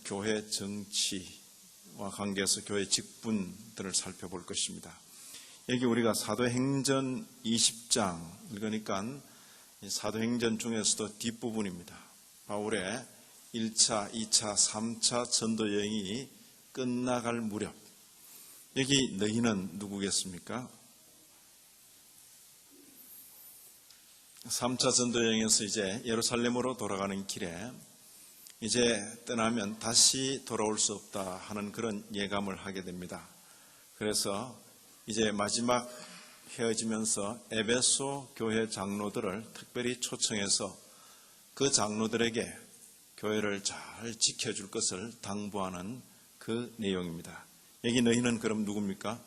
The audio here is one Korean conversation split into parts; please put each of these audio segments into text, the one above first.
교회 정치와 관계해서 교회 직분들을 살펴볼 것입니다. 여기 우리가 사도행전 20장 읽으니까 사도행전 중에서도 뒷부분입니다. 바울의 1차, 2차, 3차 전도 여행이 끝나갈 무렵, 여기 너희는 누구겠습니까? 3차 전도 여행에서 이제 예루살렘으로 돌아가는 길에 이제 떠나면 다시 돌아올 수 없다 하는 그런 예감을 하게 됩니다. 그래서 이제 마지막 헤어지면서 에베소 교회 장로들을 특별히 초청해서 그 장로들에게 교회를 잘 지켜줄 것을 당부하는 그 내용입니다. 여기 너희는 그럼 누굽니까?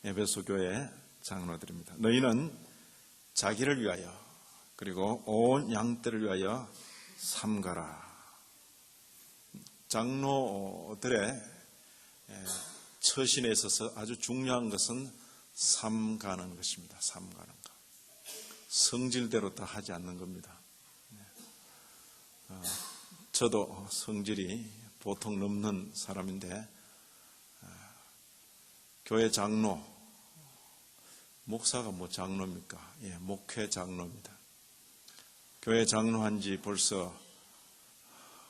에베소 교회 장로들입니다. 너희는 자기를 위하여 그리고 온 양떼를 위하여 삼가라. 장로들의 처신에 있어서 아주 중요한 것은 삼가는 것입니다. 삼가는 것. 성질대로 다 하지 않는 겁니다. 저도 성질이 보통 넘는 사람인데 교회 장로, 목사가 뭐 장로입니까? 예, 목회 장로입니다. 교회 장로한 지 벌써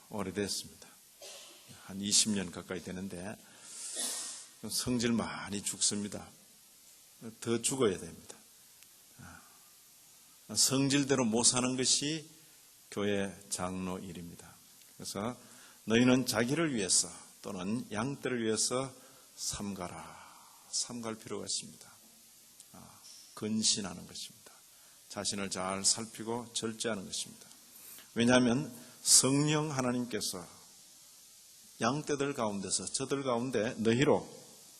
오래됐습니다. 한 20년 가까이 되는데 성질 많이 죽습니다. 더 죽어야 됩니다. 성질대로 못 사는 것이 교회 장로 일입니다. 그래서 너희는 자기를 위해서 또는 양떼를 위해서 삼가라. 삼갈 필요가 있습니다. 근신하는 것입니다. 자신을 잘 살피고 절제하는 것입니다. 왜냐하면 성령 하나님께서 양떼들 가운데서 저들 가운데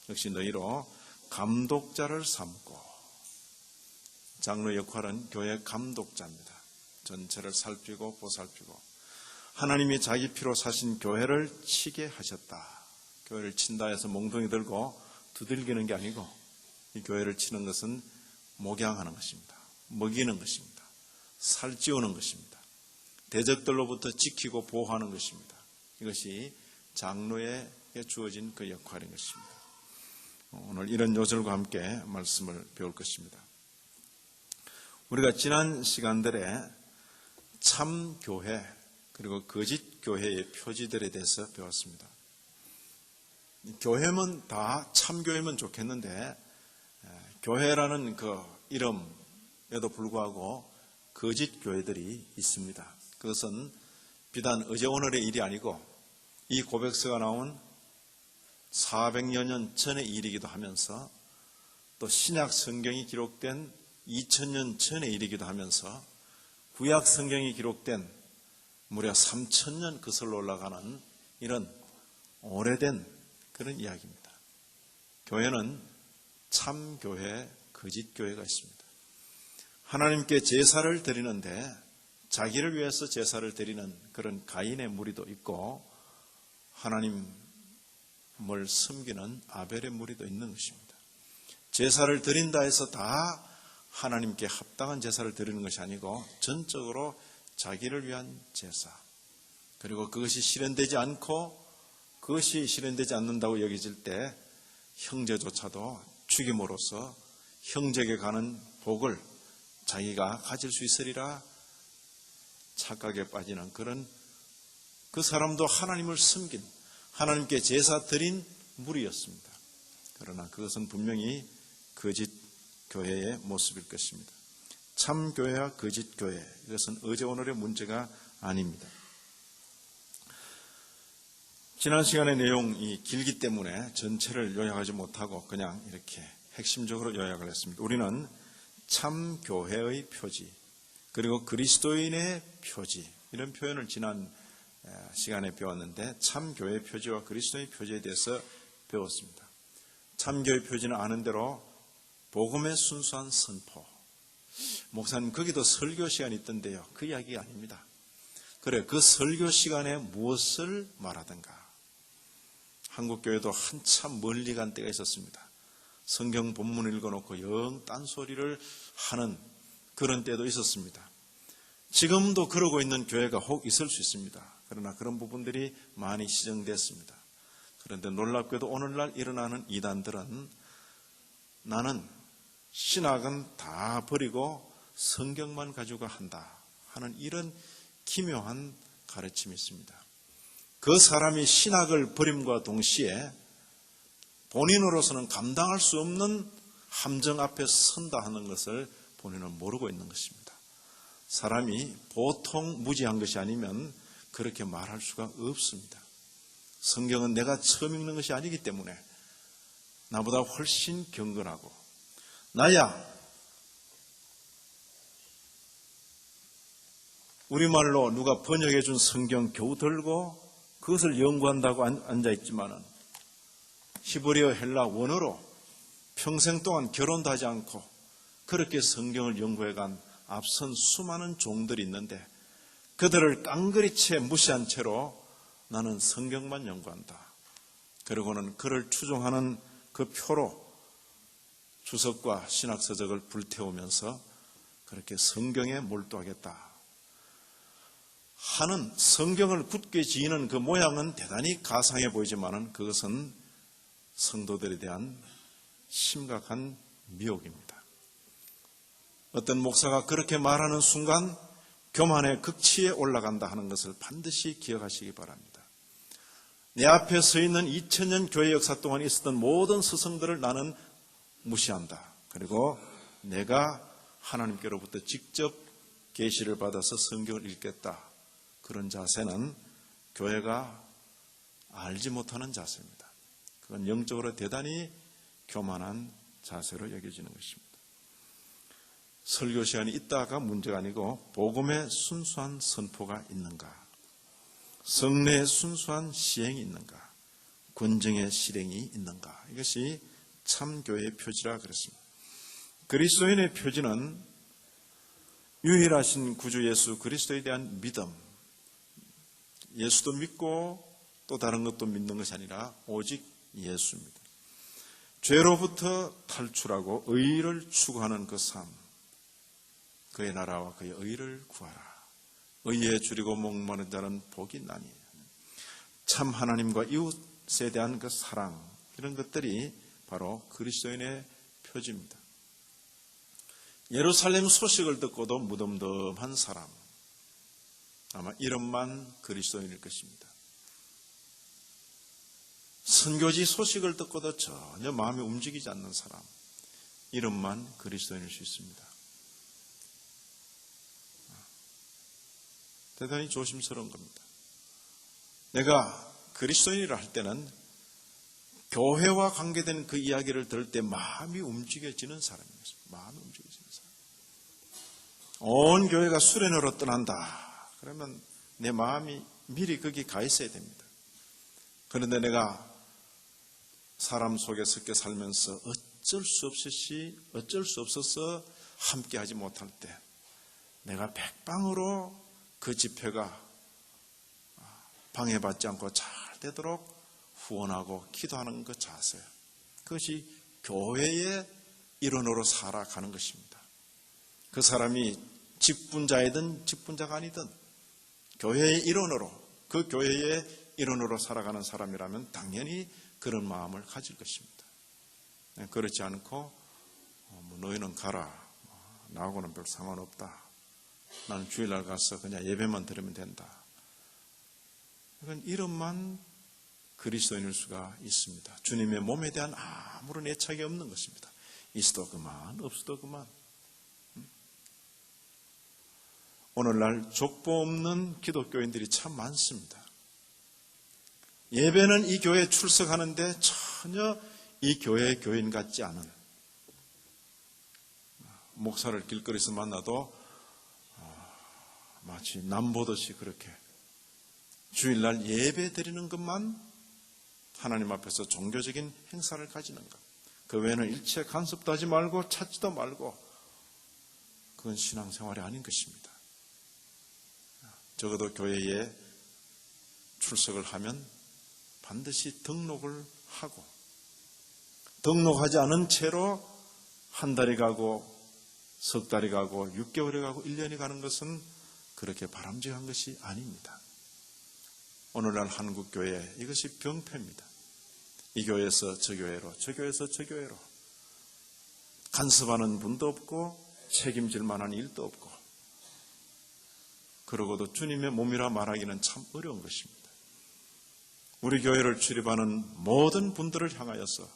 역시 너희로 감독자를 삼고, 장로 역할은 교회 감독자입니다. 전체를 살피고 보살피고 하나님이 자기 피로 사신 교회를 치게 하셨다. 교회를 친다 해서 몽둥이 들고 두들기는 게 아니고 이 교회를 치는 것은 목양하는 것입니다. 먹이는 것입니다. 살찌우는 것입니다. 대적들로부터 지키고 보호하는 것입니다. 이것이 장로에게 주어진 그 역할인 것입니다. 오늘 이런 요절과 함께 말씀을 배울 것입니다. 우리가 지난 시간들에 참교회 그리고 거짓교회의 표지들에 대해서 배웠습니다. 교회면 다 참교회면 좋겠는데 교회라는 그 이름에도 불구하고 거짓교회들이 있습니다. 그것은 비단 어제 오늘의 일이 아니고 이 고백서가 나온 400여 년 전의 일이기도 하면서 또 신약 성경이 기록된 2000년 전의 일이기도 하면서 구약 성경이 기록된 무려 3000년 거슬러 올라가는 이런 오래된 그런 이야기입니다. 교회는 참교회, 거짓교회가 있습니다. 하나님께 제사를 드리는데 자기를 위해서 제사를 드리는 그런 가인의 무리도 있고 하나님을 섬기는 아벨의 무리도 있는 것입니다. 제사를 드린다 해서 다 하나님께 합당한 제사를 드리는 것이 아니고 전적으로 자기를 위한 제사, 그리고 그것이 실현되지 않고 그것이 실현되지 않는다고 여겨질 때 형제조차도 죽임으로써 형제에게 가는 복을 자기가 가질 수 있으리라 착각에 빠지는 그런 그 사람도 하나님을 섬긴 하나님께 제사 드린 무리였습니다. 그러나 그것은 분명히 거짓 교회의 모습일 것입니다. 참교회와 거짓교회, 이것은 어제 오늘의 문제가 아닙니다. 지난 시간의 내용이 길기 때문에 전체를 요약하지 못하고 그냥 이렇게 핵심적으로 요약을 했습니다. 우리는 참교회의 표지, 그리고 그리스도인의 표지, 이런 표현을 지난 시간에 배웠는데 참교회의 표지와 그리스도의 표지에 대해서 배웠습니다. 참교회의 표지는 아는 대로 복음의 순수한 선포. 목사님 거기도 설교 시간이 있던데요. 그 이야기가 아닙니다. 그래, 그 설교 시간에 무엇을 말하든가. 한국교회도 한참 멀리 간 때가 있었습니다. 성경 본문을 읽어놓고 영 딴소리를 하는 그런 때도 있었습니다. 지금도 그러고 있는 교회가 혹 있을 수 있습니다. 그러나 그런 부분들이 많이 시정됐습니다. 그런데 놀랍게도 오늘날 일어나는 이단들은 나는 신학은 다 버리고 성경만 가지고 한다 하는 이런 기묘한 가르침이 있습니다. 그 사람이 신학을 버림과 동시에 본인으로서는 감당할 수 없는 함정 앞에 선다 하는 것을 본인은 모르고 있는 것입니다. 사람이 보통 무지한 것이 아니면 그렇게 말할 수가 없습니다. 성경은 내가 처음 읽는 것이 아니기 때문에 나보다 훨씬 경건하고 나야 우리말로 누가 번역해 준 성경 겨우 들고 그것을 연구한다고 앉아있지만은 히브리어 헬라 원어로 평생 동안 결혼도 하지 않고 그렇게 성경을 연구해간 앞선 수많은 종들이 있는데 그들을 깡그리 채 무시한 채로 나는 성경만 연구한다. 그리고는 그를 추종하는 그 표로 주석과 신학서적을 불태우면서 그렇게 성경에 몰두하겠다 하는 성경을 굳게 지니는 그 모양은 대단히 가상해 보이지만은 그것은 성도들에 대한 심각한 미혹입니다. 어떤 목사가 그렇게 말하는 순간 교만의 극치에 올라간다 하는 것을 반드시 기억하시기 바랍니다. 내 앞에 서 있는 2000년 교회 역사 동안 있었던 모든 스승들을 나는 무시한다. 그리고 내가 하나님께로부터 직접 계시를 받아서 성경을 읽겠다. 그런 자세는 교회가 알지 못하는 자세입니다. 그건 영적으로 대단히 교만한 자세로 여겨지는 것입니다. 설교 시간이 있다가 문제가 아니고 복음의 순수한 선포가 있는가, 성례의 순수한 시행이 있는가, 권정의 실행이 있는가, 이것이 참교회의 표지라 그랬습니다. 그리스도인의 표지는 유일하신 구주 예수 그리스도에 대한 믿음, 예수도 믿고 또 다른 것도 믿는 것이 아니라 오직 예수입니다. 죄로부터 탈출하고 의를 추구하는 그 삶, 그의 나라와 그의 의를 구하라. 의에 줄이고 목마른 자는 복이 나니. 참 하나님과 이웃에 대한 그 사랑, 이런 것들이 바로 그리스도인의 표지입니다. 예루살렘 소식을 듣고도 무덤덤한 사람, 아마 이름만 그리스도인일 것입니다. 선교지 소식을 듣고도 전혀 마음이 움직이지 않는 사람, 이름만 그리스도인일 수 있습니다. 대단히 조심스러운 겁니다. 내가 그리스도인이라 할 때는 교회와 관계된 그 이야기를 들을 때 마음이 움직여지는 사람이었습니다. 마음이 움직여지는 사람. 온 교회가 수련회로 떠난다. 그러면 내 마음이 미리 거기 가 있어야 됩니다. 그런데 내가 사람 속에 섞여 살면서 어쩔 수 없어서 함께 하지 못할 때 내가 백방으로 그 집회가 방해받지 않고 잘 되도록 후원하고 기도하는 그 자세, 그것이 교회의 일원으로 살아가는 것입니다. 그 사람이 직분자이든 직분자가 아니든 교회의 일원으로, 그 교회의 일원으로 살아가는 사람이라면 당연히 그런 마음을 가질 것입니다. 그렇지 않고 너희는 가라, 나하고는 별 상관없다, 나는 주일날 가서 그냥 예배만 들으면 된다, 이건 이름만 그리스도인일 수가 있습니다. 주님의 몸에 대한 아무런 애착이 없는 것입니다. 있어도 그만, 없어도 그만. 오늘날 족보 없는 기독교인들이 참 많습니다. 예배는 이 교회에 출석하는데 전혀 이 교회의 교인 같지 않은, 목사를 길거리에서 만나도 마치 남 보듯이 그렇게 주일날 예배 드리는 것만 하나님 앞에서 종교적인 행사를 가지는 것, 그 외에는 일체 간섭도 하지 말고 찾지도 말고, 그건 신앙생활이 아닌 것입니다. 적어도 교회에 출석을 하면 반드시 등록을 하고, 등록하지 않은 채로 한 달이 가고 석 달이 가고 6개월이 가고 1년이 가는 것은 그렇게 바람직한 것이 아닙니다. 오늘날 한국교회 이것이 병폐입니다. 이 교회에서 저 교회로, 저 교회에서 저 교회로 간섭하는 분도 없고 책임질 만한 일도 없고, 그러고도 주님의 몸이라 말하기는 참 어려운 것입니다. 우리 교회를 출입하는 모든 분들을 향하여서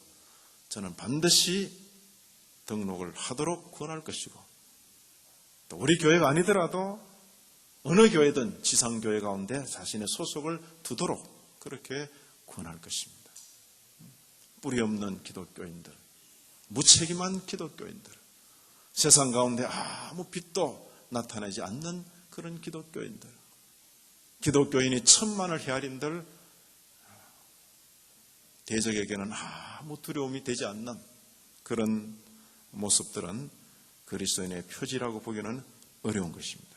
저는 반드시 등록을 하도록 권할 것이고, 또 우리 교회가 아니더라도 어느 교회든 지상교회 가운데 자신의 소속을 두도록 그렇게 권할 것입니다. 뿌리 없는 기독교인들, 무책임한 기독교인들, 세상 가운데 아무 빛도 나타내지 않는 그런 기독교인들, 기독교인이 천만을 헤아린들 대적에게는 아무 두려움이 되지 않는 그런 모습들은 그리스도인의 표지라고 보기는 어려운 것입니다.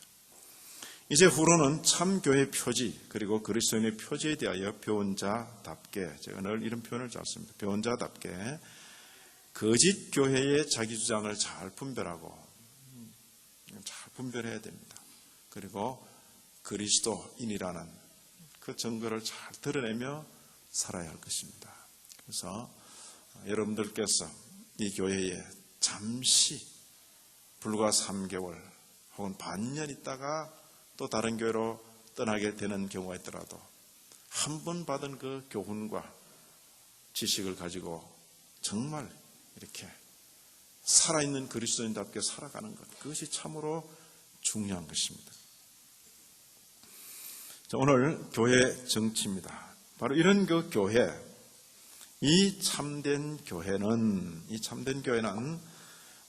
이제 후로는 참교회 표지 그리고 그리스도인의 표지에 대하여 배운 자답게, 제가 늘 이런 표현을 썼습니다. 배운 자답게 거짓 교회의 자기 주장을 잘 분별하고 잘 분별해야 됩니다. 그리고 그리스도인이라는 그 증거를 잘 드러내며 살아야 할 것입니다. 그래서 여러분들께서 이 교회에 잠시 불과 3개월 혹은 반년 있다가 또 다른 교회로 떠나게 되는 경우가 있더라도 한 번 받은 그 교훈과 지식을 가지고 정말 이렇게 살아있는 그리스도인답게 살아가는 것, 그것이 참으로 중요한 것입니다. 자, 오늘 교회 정치입니다. 바로 이런 그 교회, 이 참된 교회는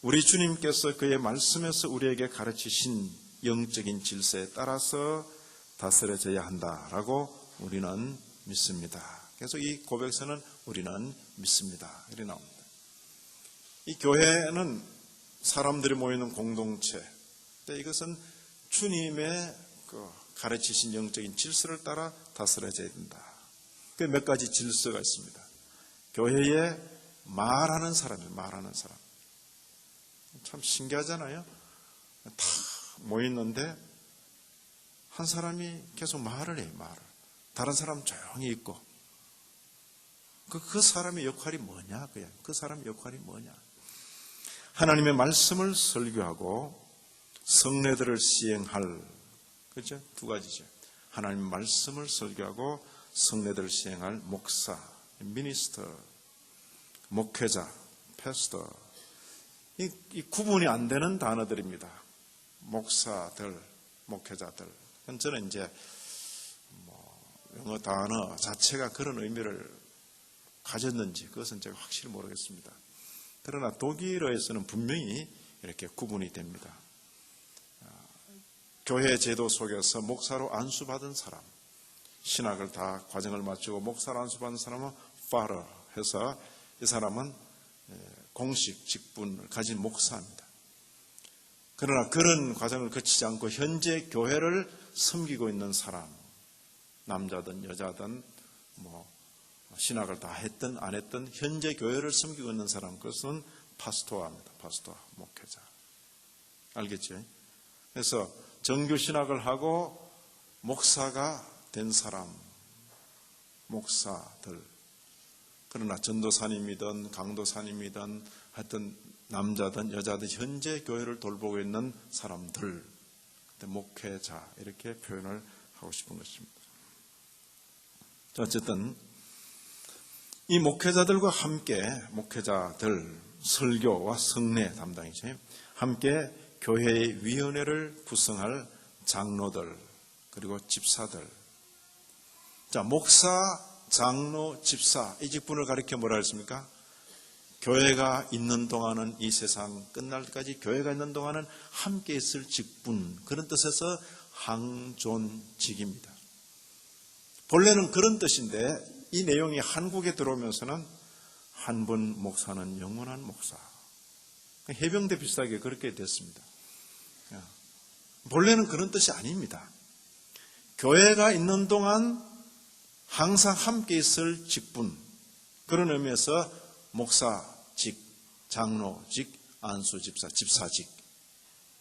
우리 주님께서 그의 말씀에서 우리에게 가르치신 영적인 질서에 따라서 다스려져야 한다라고 우리는 믿습니다. 그래서 이 고백서는 우리는 믿습니다, 이렇게 나옵니다. 이 교회는 사람들이 모이는 공동체, 이것은 주님의 그 가르치신 영적인 질서를 따라 다스려져야 된다. 그 몇 가지 질서가 있습니다. 교회에 말하는 사람이에요. 말하는 사람. 참 신기하잖아요. 다 모였는데 한 사람이 계속 말을 해요. 말을. 다른 사람 조용히 있고. 그 사람의 역할이 뭐냐? 그 사람의 역할이 뭐냐? 하나님의 말씀을 설교하고 성례들을 시행할, 그렇죠? 두 가지죠. 하나님의 말씀을 설교하고 성례들을 시행할 목사, 미니스터, 목회자, 패스터. 이 구분이 안 되는 단어들입니다. 목사들, 목회자들. 저는 이제 영어 단어 자체가 그런 의미를 가졌는지 그것은 제가 확실히 모르겠습니다. 그러나 독일어에서는 분명히 이렇게 구분이 됩니다. 교회 제도 속에서 목사로 안수받은 사람, 신학을 다 과정을 마치고 목사로 안수받은 사람은 father 해서 이 사람은 공식 직분을 가진 목사입니다. 그러나 그런 과정을 거치지 않고 현재 교회를 섬기고 있는 사람, 남자든 여자든 신학을 다 했든 안 했든 현재 교회를 섬기고 있는 사람, 그것은 파스토아입니다. 파스토아, 목회자. 알겠죠? 그래서 정규 신학을 하고 목사가 된 사람, 목사들. 그러나 전도사님이든 강도사님이든 하여튼 남자든 여자든 현재 교회를 돌보고 있는 사람들, 목회자, 이렇게 표현을 하고 싶은 것입니다. 자, 어쨌든 이 목회자들과 함께, 목회자들, 설교와 성례 담당이죠. 함께 교회의 위원회를 구성할 장로들, 그리고 집사들. 자, 목사, 장로, 집사, 이 직분을 가리켜 뭐라 했습니까? 교회가 있는 동안은, 이 세상 끝날 때까지 교회가 있는 동안은 함께 있을 직분, 그런 뜻에서 항존직입니다. 본래는 그런 뜻인데 이 내용이 한국에 들어오면서는 한 분 목사는 영원한 목사, 해병대 비슷하게 그렇게 됐습니다. 본래는 그런 뜻이 아닙니다. 교회가 있는 동안 항상 함께 있을 직분, 그런 의미에서 목사직, 장로직, 안수집사, 집사직,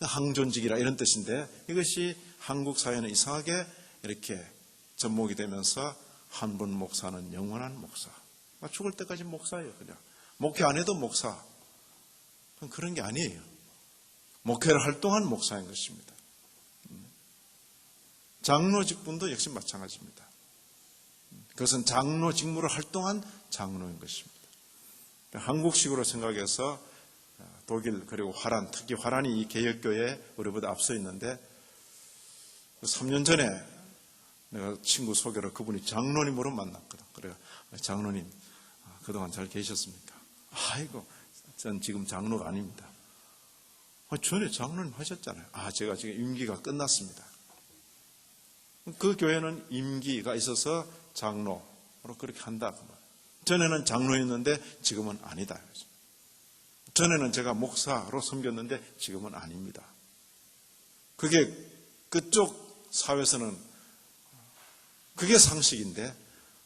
항존직이라 이런 뜻인데, 이것이 한국 사회는 이상하게 이렇게 접목이 되면서 한 분 목사는 영원한 목사. 죽을 때까지 목사예요. 그냥 목회 안 해도 목사. 그런 게 아니에요. 목회를 활동한 목사인 것입니다. 장로 직분도 역시 마찬가지입니다. 그것은 장로 직무를 활동한 장로인 것입니다. 한국식으로 생각해서 독일 그리고 화란, 특히 화란이 이 개혁교회에 우리보다 앞서 있는데 3년 전에 내가 친구 소개로 그분이 장로님으로 만났거든. 그래요. 장로님 그동안 잘 계셨습니까? 아이고 전 지금 장로가 아닙니다. 전에 장로님 하셨잖아요. 제가 지금 임기가 끝났습니다. 그 교회는 임기가 있어서 장로로 그렇게 한다. 전에는 장로였는데 지금은 아니다. 전에는 제가 목사로 섬겼는데 지금은 아닙니다. 그게 그쪽 사회에서는 그게 상식인데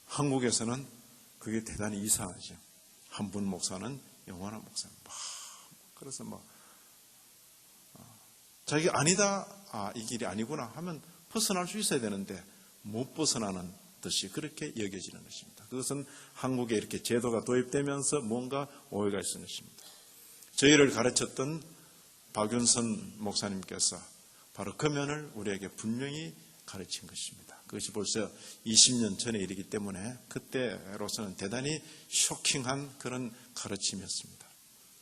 한국에서는 그게 대단히 이상하죠. 한 분 목사는 영원한 목사. 그래서 자기가 아니다, 이 길이 아니구나 하면 벗어날 수 있어야 되는데 못 벗어나는 듯이 그렇게 여겨지는 것입니다. 그것은 한국에 이렇게 제도가 도입되면서 뭔가 오해가 있는 것입니다. 저희를 가르쳤던 박윤선 목사님께서 바로 그 면을 우리에게 분명히 가르친 것입니다. 그것이 벌써 20년 전의 일이기 때문에 그때로서는 대단히 쇼킹한 그런 가르침이었습니다.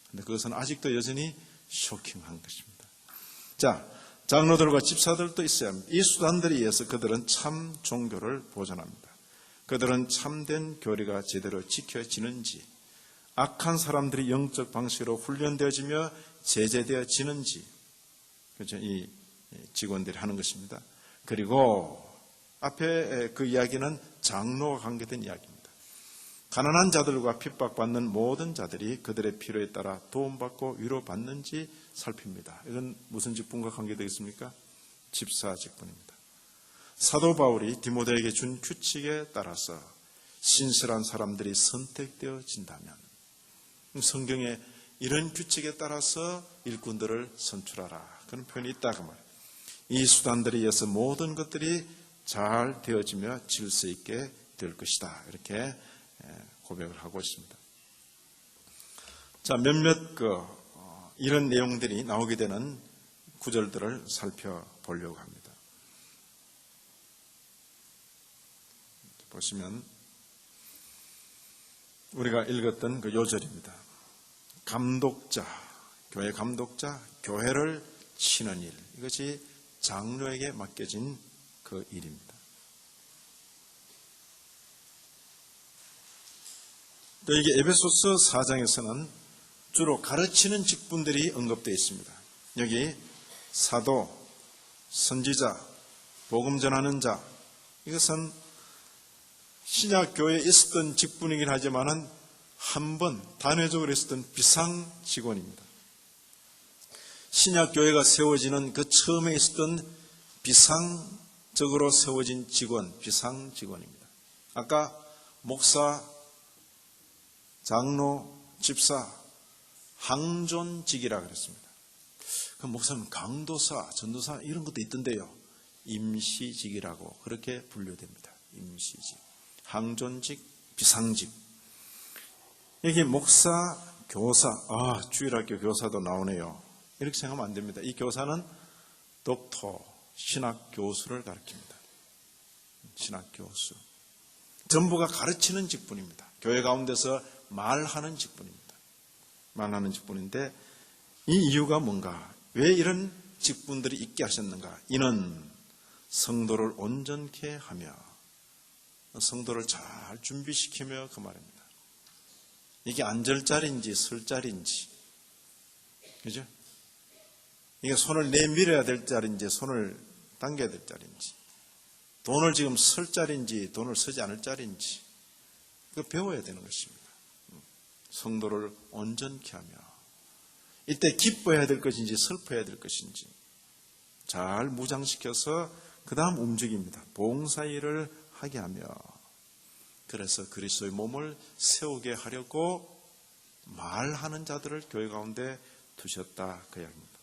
그런데 그것은 아직도 여전히 쇼킹한 것입니다. 자, 장로들과 집사들도 있어야 합니다. 이 수단들에 의해서 그들은 참 종교를 보존합니다. 그들은 참된 교리가 제대로 지켜지는지, 악한 사람들이 영적 방식으로 훈련되어지며 제재되어지는지, 그렇죠? 이 직원들이 하는 것입니다. 그리고 앞에 그 이야기는 장로와 관계된 이야기입니다. 가난한 자들과 핍박받는 모든 자들이 그들의 필요에 따라 도움받고 위로받는지 살핍니다. 이건 무슨 직분과 관계되어 있습니까? 집사 직분입니다. 사도 바울이 디모데에게 준 규칙에 따라서 신실한 사람들이 선택되어진다면 성경에 이런 규칙에 따라서 일꾼들을 선출하라. 그런 표현이 있다 그 말이에요. 이 수단들에 의해서 모든 것들이 잘 되어지며 질서 있게 될 것이다. 이렇게 고백을 하고 있습니다. 자, 몇몇 이런 내용들이 나오게 되는 구절들을 살펴보려고 합니다. 보시면 우리가 읽었던 그 요절입니다. 감독자, 교회 감독자, 교회를 치는 일, 이것이 장로에게 맡겨진 그 일입니다. 또 이게 에베소서 4장에서는 주로 가르치는 직분들이 언급되어 있습니다. 여기 사도, 선지자, 복음 전하는 자, 이것은 신약 교회에 있었던 직분이긴 하지만은 한 번 단회적으로 있었던 비상 직원입니다. 신약 교회가 세워지는 그 처음에 있었던 비상적으로 세워진 직원, 비상 직원입니다. 아까 목사, 장로, 집사, 항존직이라 그랬습니다. 그 목사는 강도사, 전도사 이런 것도 있던데요. 임시직이라고 그렇게 분류됩니다. 임시직, 항존직, 비상직. 여기 목사, 교사, 주일학교 교사도 나오네요. 이렇게 생각하면 안 됩니다. 이 교사는 독토, 신학 교수를 가리킵니다. 신학 교수. 전부가 가르치는 직분입니다. 교회 가운데서 말하는 직분입니다. 말하는 직분인데 이 이유가 뭔가? 왜 이런 직분들이 있게 하셨는가? 이는 성도를 온전케 하며 성도를 잘 준비시키며 그 말입니다. 이게 앉을 자리인지 설 자리인지, 그죠? 이게 손을 내밀어야 될 자리인지 손을 당겨야 될 자리인지, 돈을 지금 쓸 자리인지 돈을 쓰지 않을 자리인지, 이거 배워야 되는 것입니다. 성도를 온전케 하며 이때 기뻐해야 될 것인지 슬퍼해야 될 것인지 잘 무장시켜서 그 다음 움직입니다. 봉사일을 하게 하며, 그래서 그리스도의 몸을 세우게 하려고 말하는 자들을 교회 가운데 두셨다 그 이야기입니다.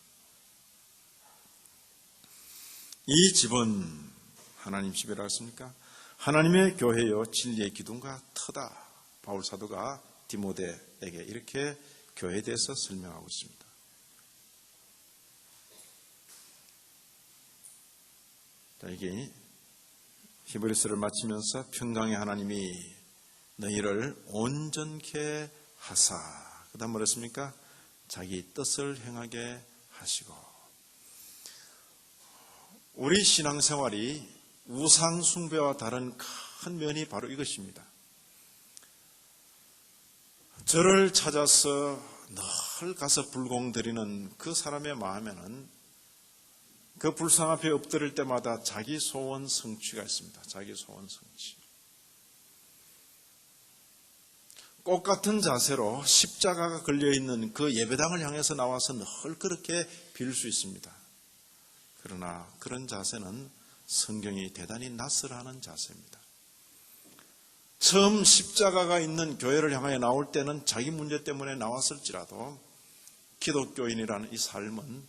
이 집은 하나님 집이라 했습니까? 하나님의 교회여 진리의 기둥과 터다. 바울 사도가 디모데에게 이렇게 교회에 대해서 설명하고 있습니다. 자, 이게 히브리서를 마치면서 평강의 하나님이 너희를 온전케 하사, 그 다음 뭐랬습니까? 자기 뜻을 행하게 하시고. 우리 신앙생활이 우상 숭배와 다른 큰 면이 바로 이것입니다. 저를 찾아서 늘 가서 불공드리는 그 사람의 마음에는 그 불상 앞에 엎드릴 때마다 자기 소원 성취가 있습니다. 자기 소원 성취. 꽃 같은 자세로 십자가가 걸려있는 그 예배당을 향해서 나와서 늘 그렇게 빌 수 있습니다. 그러나 그런 자세는 성경이 대단히 낯설어하는 자세입니다. 처음 십자가가 있는 교회를 향하여 나올 때는 자기 문제 때문에 나왔을지라도 기독교인이라는 이 삶은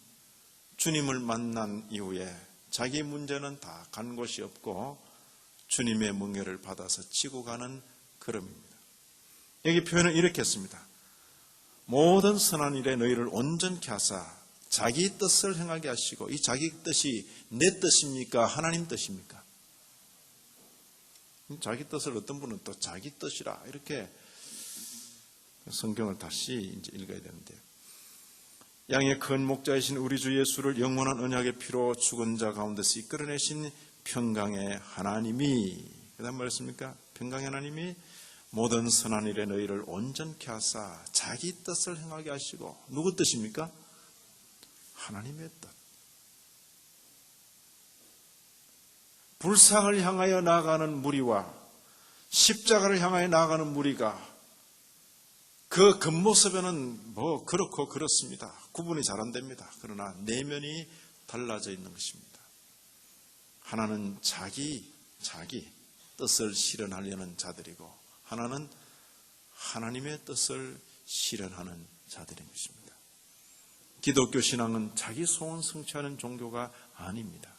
주님을 만난 이후에 자기 문제는 다 간 곳이 없고 주님의 멍에를 받아서 지고 가는 걸음입니다. 여기 표현을 이렇게 했습니다. 모든 선한 일에 너희를 온전케 하사 자기 뜻을 행하게 하시고, 이 자기 뜻이 내 뜻입니까? 하나님 뜻입니까? 자기 뜻을 어떤 분은 또 자기 뜻이라 이렇게 성경을 다시 이제 읽어야 되는데, 양의 큰 목자이신 우리 주 예수를 영원한 언약의 피로 죽은 자 가운데서 이끌어내신 평강의 하나님이, 그 다음 뭐였습니까? 평강의 하나님이 모든 선한 일에 너희를 온전케 하사 자기 뜻을 행하게 하시고. 누구 뜻입니까? 하나님의 뜻. 불상을 향하여 나아가는 무리와 십자가를 향하여 나아가는 무리가 그 겉모습에는 뭐 그렇고 그렇습니다. 구분이 잘 안 됩니다. 그러나 내면이 달라져 있는 것입니다. 하나는 자기 뜻을 실현하려는 자들이고, 하나는 하나님의 뜻을 실현하는 자들인 것입니다. 기독교 신앙은 자기 소원 성취하는 종교가 아닙니다.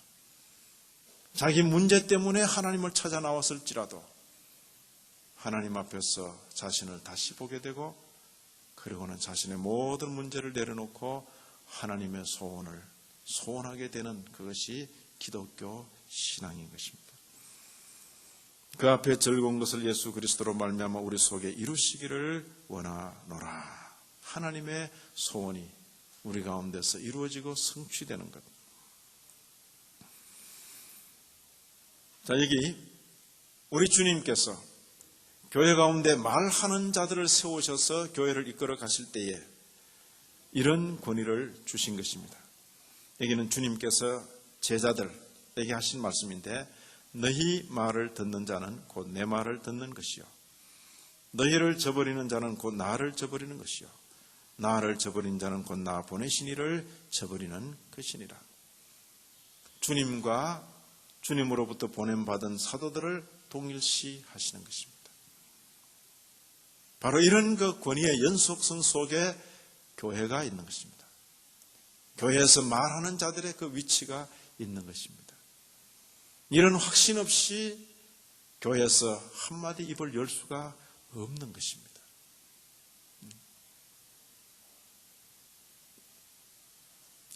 자기 문제 때문에 하나님을 찾아 나왔을지라도 하나님 앞에서 자신을 다시 보게 되고, 그리고는 자신의 모든 문제를 내려놓고 하나님의 소원을 소원하게 되는 그것이 기독교 신앙인 것입니다. 그 앞에 즐거운 것을 예수 그리스도로 말미암아 우리 속에 이루시기를 원하노라. 하나님의 소원이 우리 가운데서 이루어지고 성취되는 것. 자, 여기 우리 주님께서 교회 가운데 말하는 자들을 세우셔서 교회를 이끌어 가실 때에 이런 권위를 주신 것입니다. 여기는 주님께서 제자들에게 하신 말씀인데, 너희 말을 듣는 자는 곧 내 말을 듣는 것이요, 너희를 저버리는 자는 곧 나를 저버리는 것이요, 나를 저버린 자는 곧 나 보내신 이를 저버리는 것이니라. 주님과 주님으로부터 보냄받은 사도들을 동일시 하시는 것입니다. 바로 이런 그 권위의 연속성 속에 교회가 있는 것입니다. 교회에서 말하는 자들의 그 위치가 있는 것입니다. 이런 확신 없이 교회에서 한마디 입을 열 수가 없는 것입니다.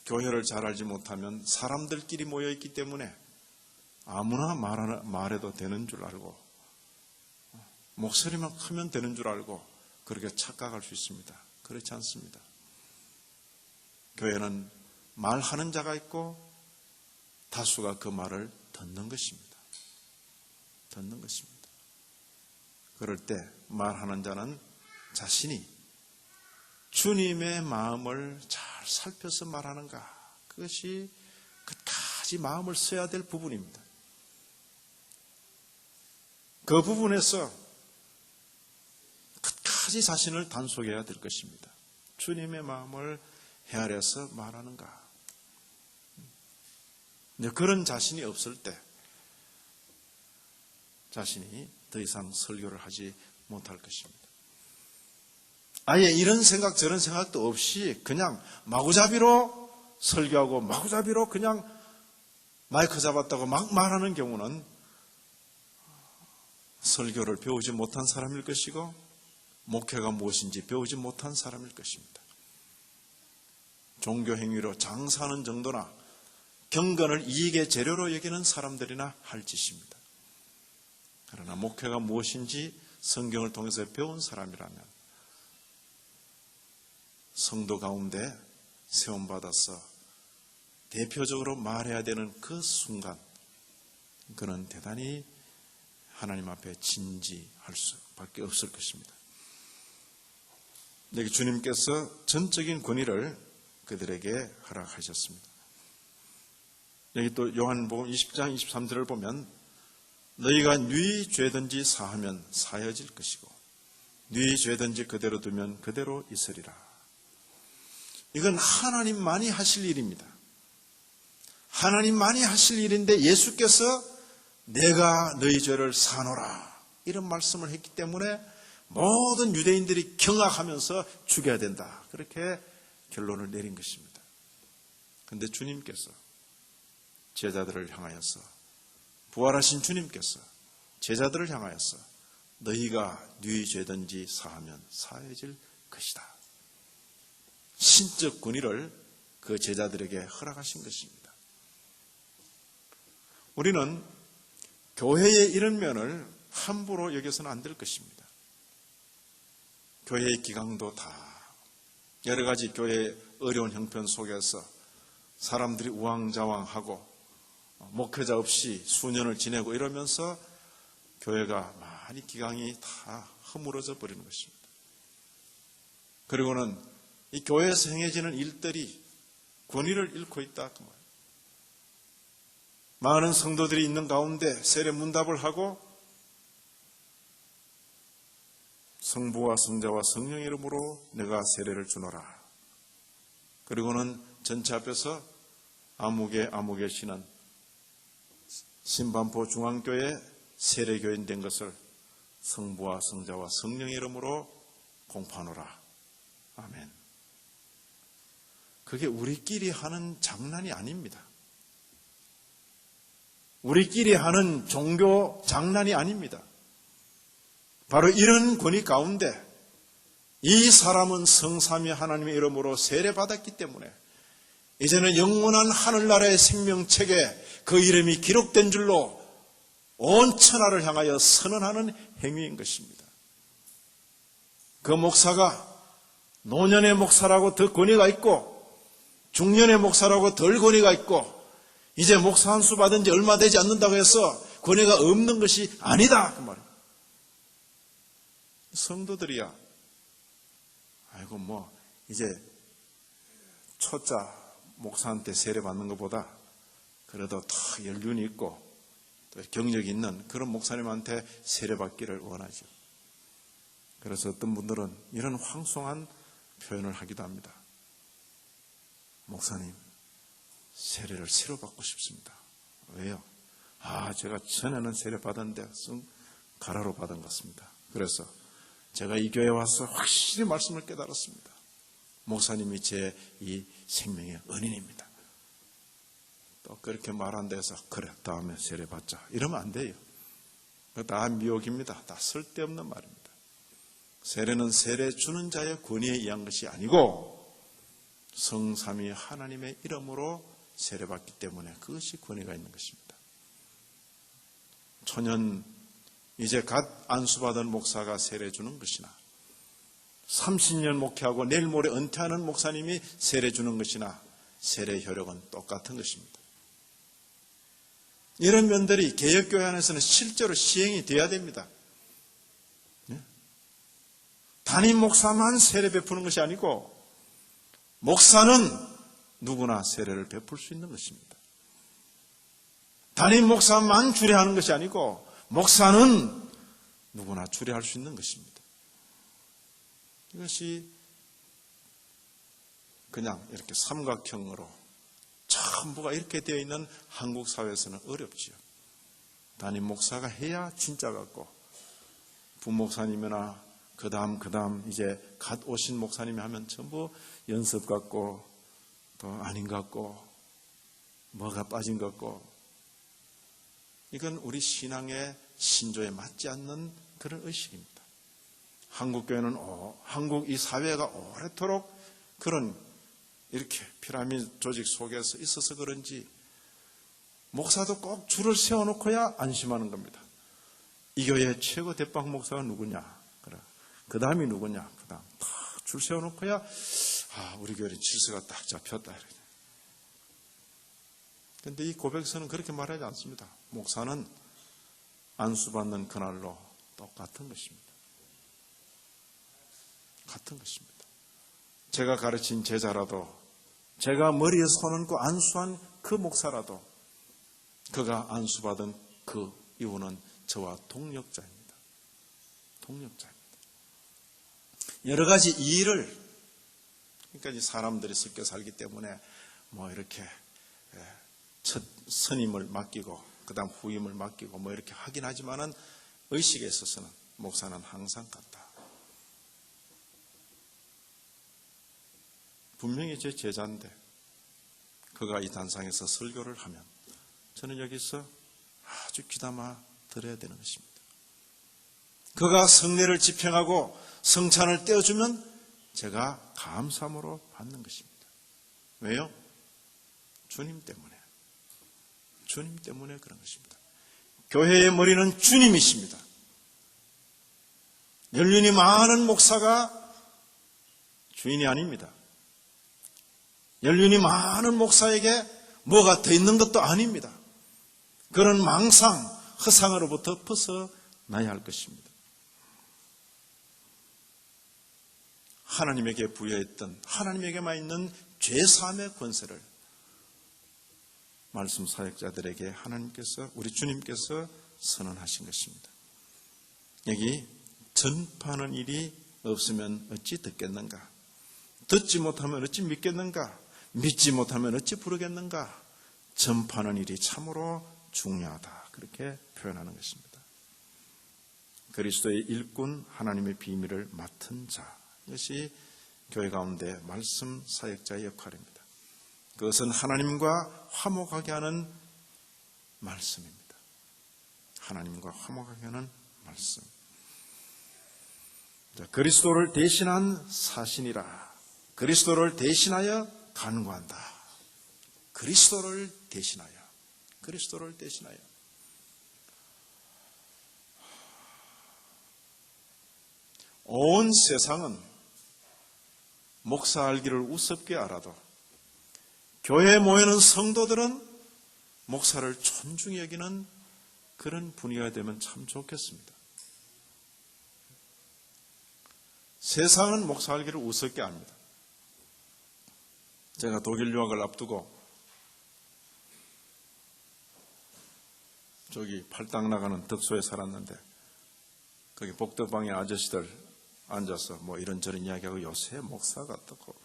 교회를 잘 알지 못하면 사람들끼리 모여있기 때문에 아무나 말해도 되는 줄 알고, 목소리만 크면 되는 줄 알고 그렇게 착각할 수 있습니다. 그렇지 않습니다. 교회는 말하는 자가 있고 다수가 그 말을 듣는 것입니다. 듣는 것입니다. 그럴 때 말하는 자는 자신이 주님의 마음을 잘 살펴서 말하는가, 그것이 끝까지 마음을 써야 될 부분입니다. 그 부분에서 끝까지 자신을 단속해야 될 것입니다. 주님의 마음을 헤아려서 말하는가. 그런 자신이 없을 때 자신이 더 이상 설교를 하지 못할 것입니다. 아예 이런 생각 저런 생각도 없이 그냥 마구잡이로 설교하고 마구잡이로 그냥 마이크 잡았다고 막 말하는 경우는 설교를 배우지 못한 사람일 것이고 목회가 무엇인지 배우지 못한 사람일 것입니다. 종교 행위로 장사하는 정도나 경건을 이익의 재료로 여기는 사람들이나 할 짓입니다. 그러나 목회가 무엇인지 성경을 통해서 배운 사람이라면 성도 가운데 세움받아서 대표적으로 말해야 되는 그 순간 그는 대단히 하나님 앞에 진지할 수밖에 없을 것입니다. 여기 주님께서 전적인 권위를 그들에게 허락하셨습니다. 여기 또 요한복음 20장 23절을 보면 너희가 네 죄든지 사하면 사여질 것이고 네 죄든지 그대로 두면 그대로 있으리라. 이건 하나님만이 하실 일입니다. 하나님만이 하실 일인데 예수께서 내가 너희 죄를 사노라 이런 말씀을 했기 때문에 모든 유대인들이 경악하면서 죽여야 된다. 그렇게 결론을 내린 것입니다. 그런데 주님께서 제자들을 향하여서 부활하신 주님께서 제자들을 향하여서 너희가 네 죄든지 사하면 사해질 것이다. 신적 권위를 그 제자들에게 허락하신 것입니다. 우리는 교회의 이런 면을 함부로 여겨서는 안 될 것입니다. 교회의 기강도 다 여러 가지 교회의 어려운 형편 속에서 사람들이 우왕좌왕하고 목회자 없이 수년을 지내고 이러면서 교회가 많이 기강이 다 허물어져 버리는 것입니다. 그리고는 이 교회에서 행해지는 일들이 권위를 잃고 있다. 많은 성도들이 있는 가운데 세례 문답을 하고 성부와 성자와 성령의 이름으로 내가 세례를 주노라. 그리고는 전체 앞에서 아무개 씨는 신반포 중앙교회 세례교인 된 것을 성부와 성자와 성령의 이름으로 공포하노라. 아멘. 그게 우리끼리 하는 장난이 아닙니다. 우리끼리 하는 종교 장난이 아닙니다. 바로 이런 권위 가운데 이 사람은 성삼위 하나님의 이름으로 세례받았기 때문에 이제는 영원한 하늘나라의 생명책에 그 이름이 기록된 줄로 온 천하를 향하여 선언하는 행위인 것입니다. 그 목사가 노년의 목사라고 더 권위가 있고 중년의 목사라고 덜 권위가 있고 이제 목사 한 수 받은 지 얼마 되지 않는다고 해서 권위가 없는 것이 아니다. 그 말입니다. 성도들이야 아이고 이제 초짜 목사한테 세례 받는 것보다 그래도 더 연륜이 있고 또 경력이 있는 그런 목사님한테 세례 받기를 원하죠. 그래서 어떤 분들은 이런 황송한 표현을 하기도 합니다. 목사님, 세례를 새로 받고 싶습니다. 왜요? 제가 전에는 세례 받았는데 가라로 받은 것 같습니다. 그래서 제가 이 교회에 와서 확실히 말씀을 깨달았습니다. 목사님이 제 이 생명의 은인입니다. 또 그렇게 말한 데서 그래 다음에 세례 받자 이러면 안 돼요. 다 미혹입니다. 다 쓸데없는 말입니다. 세례는 세례 주는 자의 권위에 의한 것이 아니고 성삼위 하나님의 이름으로 세례받기 때문에 그것이 권위가 있는 것입니다. 초년 이제 갓 안수받은 목사가 세례 주는 것이나 30년 목회하고 내일 모레 은퇴하는 목사님이 세례 주는 것이나 세례 효력은 똑같은 것입니다. 이런 면들이 개혁교회 안에서는 실제로 시행이 돼야 됩니다. 담임 목사만 세례 베푸는 것이 아니고 목사는 누구나 세례를 베풀 수 있는 것입니다. 담임 목사만 주례하는 것이 아니고 목사는 누구나 주례할 수 있는 것입니다. 이것이 그냥 이렇게 삼각형으로 전부가 이렇게 되어 있는 한국 사회에서는 어렵지요. 담임 목사가 해야 진짜 같고 부목사님이나 그 다음 이제 갓 오신 목사님이 하면 전부 연습 같고 또 아닌 것 같고 뭐가 빠진 것 같고 이건 우리 신앙의 신조에 맞지 않는 그런 의식입니다. 한국교회는 한국 이 사회가 오래도록 그런 이렇게 피라미드 조직 속에서 있어서 그런지 목사도 꼭 줄을 세워놓고야 안심하는 겁니다. 이 교회의 최고 대빵 목사가 누구냐? 그 다음이 누구냐? 그 다음 딱 줄 세워놓고야 우리 교회는 질서가 딱 잡혔다. 그런데 이 고백서는 그렇게 말하지 않습니다. 목사는 안수받는 그날로 똑같은 것입니다. 같은 것입니다. 제가 가르친 제자라도, 제가 머리에 손 얹고 안수한 그 목사라도 그가 안수받은 그 이후는 저와 동력자입니다. 동력자입니다. 여러 가지 일을, 그러니까 이 사람들이 섞여 살기 때문에 뭐 이렇게 첫 선임을 맡기고 그 다음 후임을 맡기고 뭐 이렇게 하긴 하지만은 의식에 있어서는 목사는 항상 같다. 분명히 제 제자인데 그가 이 단상에서 설교를 하면 저는 여기서 아주 귀담아 들어야 되는 것입니다. 그가 성례를 집행하고 성찬을 떼어주면 제가 감사함으로 받는 것입니다. 왜요? 주님 때문에. 주님 때문에 그런 것입니다. 교회의 머리는 주님이십니다. 연륜이 많은 목사가 주인이 아닙니다. 연륜이 많은 목사에게 뭐가 더 있는 것도 아닙니다. 그런 망상, 허상으로부터 벗어나야 할 것입니다. 하나님에게 부여했던, 하나님에게만 있는 죄사함의 권세를 말씀 사역자들에게 하나님께서, 우리 주님께서 선언하신 것입니다. 여기 전파하는 일이 없으면 어찌 듣겠는가? 듣지 못하면 어찌 믿겠는가? 믿지 못하면 어찌 부르겠는가? 전파하는 일이 참으로 중요하다. 그렇게 표현하는 것입니다. 그리스도의 일꾼, 하나님의 비밀을 맡은 자, 이것이 교회 가운데 말씀 사역자의 역할입니다. 그것은 하나님과 화목하게 하는 말씀입니다. 하나님과 화목하게 하는 말씀. 그리스도를 대신한 사신이라. 그리스도를 대신하여 간구한다. 그리스도를 대신하여. 그리스도를 대신하여. 온 세상은 목사 알기를 우습게 알아도 교회에 모이는 성도들은 목사를 존중히 여기는 그런 분위기가 되면 참 좋겠습니다. 세상은 목사 알기를 우습게 압니다. 제가 독일 유학을 앞두고 저기 팔당 나가는 덕소에 살았는데 거기 복덕방에 아저씨들 앉아서 뭐 이런저런 이야기하고 요새 목사가 어떻고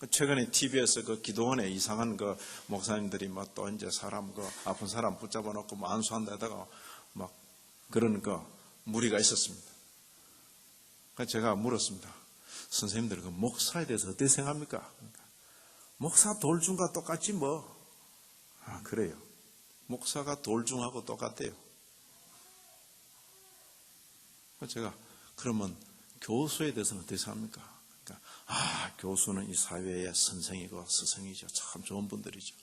최근에 TV에서 그 기도원에 이상한 그 목사님들이 뭐 또 이제 사람 그 아픈 사람 붙잡아 놓고 뭐 안수한다다가 막 그런 그 무리가 있었습니다. 그래서 제가 물었습니다. 선생님들 그 목사에 대해서 어떻게 생각합니까? 그러니까, 목사 돌중과 똑같지 뭐. 그래요. 목사가 돌중하고 똑같대요. 그래서 제가 그러면 교수에 대해서는 어떻게 생각합니까? 그러니까 교수는 이 사회의 선생이고 스승이죠. 참 좋은 분들이죠.